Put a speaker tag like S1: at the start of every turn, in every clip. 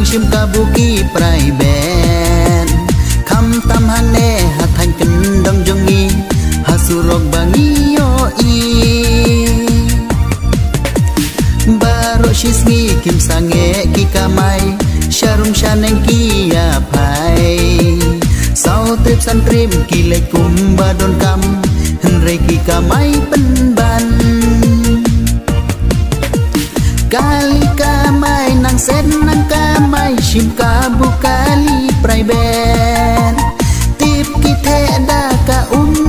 S1: shim kabuki prai ben kham tam hang ne hat thanh kendong jongi hasurok bangi yo i baro shismi kim sange ki kamai sharum shaneng ki ya pai sau trip san trim ki le kum badon kam henre ki kamai pen ban kali kamai nang sen nang kamai shim kabu kali prai ben tip ki the da ka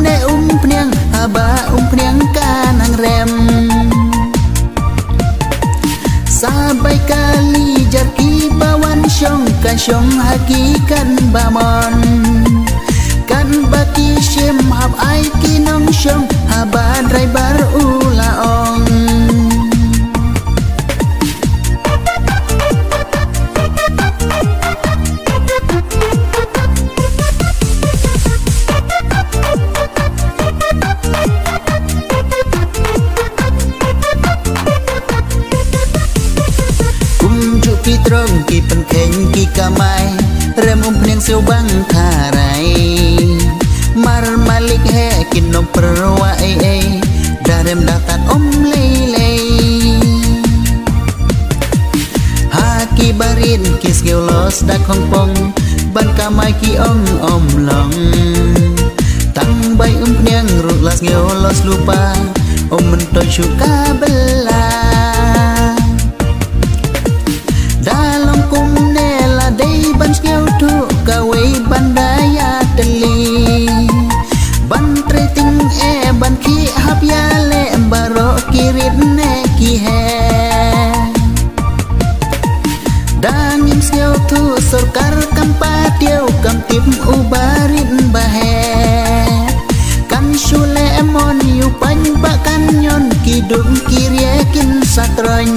S1: ne pniang aba pniang ka nang rem sabai kali jar ki bawan syong ka syong hakikan bamon kan baki shim hab ai ki nong syong haba driver ulaong trong ki pen kheng ki kamai rem pniang siu bang tharai mar malik he kin no perwa ai darem datat le le ha ki barin ki skiolos da khong pong ban kamai ki om long tang bai pniang rut las ngiolos lupa men to chuka bela dalam kum nela dei ban skiau tu kawe bandaya teli ban treting ban ki hap ya le baro kirit ne ki he dangim skiau tu sorkar kampatiau kam tip ubarin bahe kan shule emon yu pan bakan nyon kidung kiriekin satroñ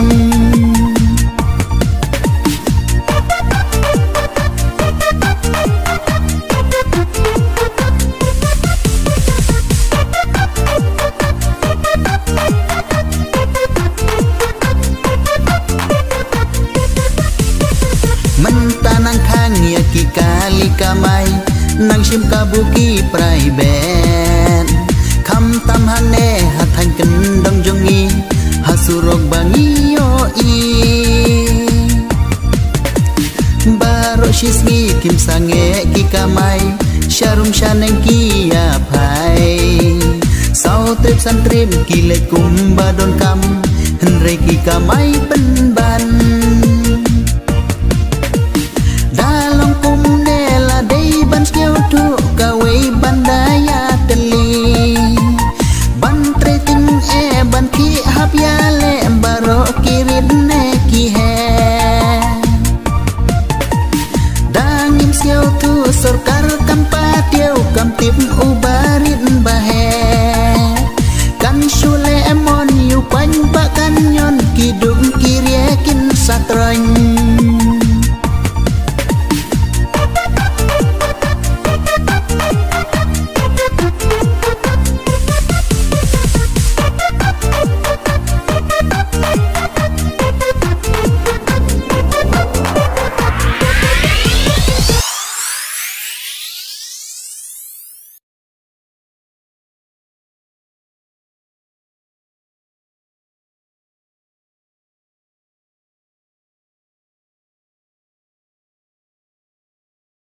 S1: mentanang khang ya ki kali kamai nang shim kabuki prai ben kham tam hang ne hat thanh kendong jongi hasurok bangi yo i baro shismi kim sange ki kamai sharum shaneng ki ya pai sau trip san trim ki le kum badon kam henre ki kamai pen ban dalam kum nela dei ban skiau tu kawe bandaya teli ban treting ban ki hap ya le baro kirit ne ki he dangim skiau tu sorkar kampatiau kam tip ubarin bahe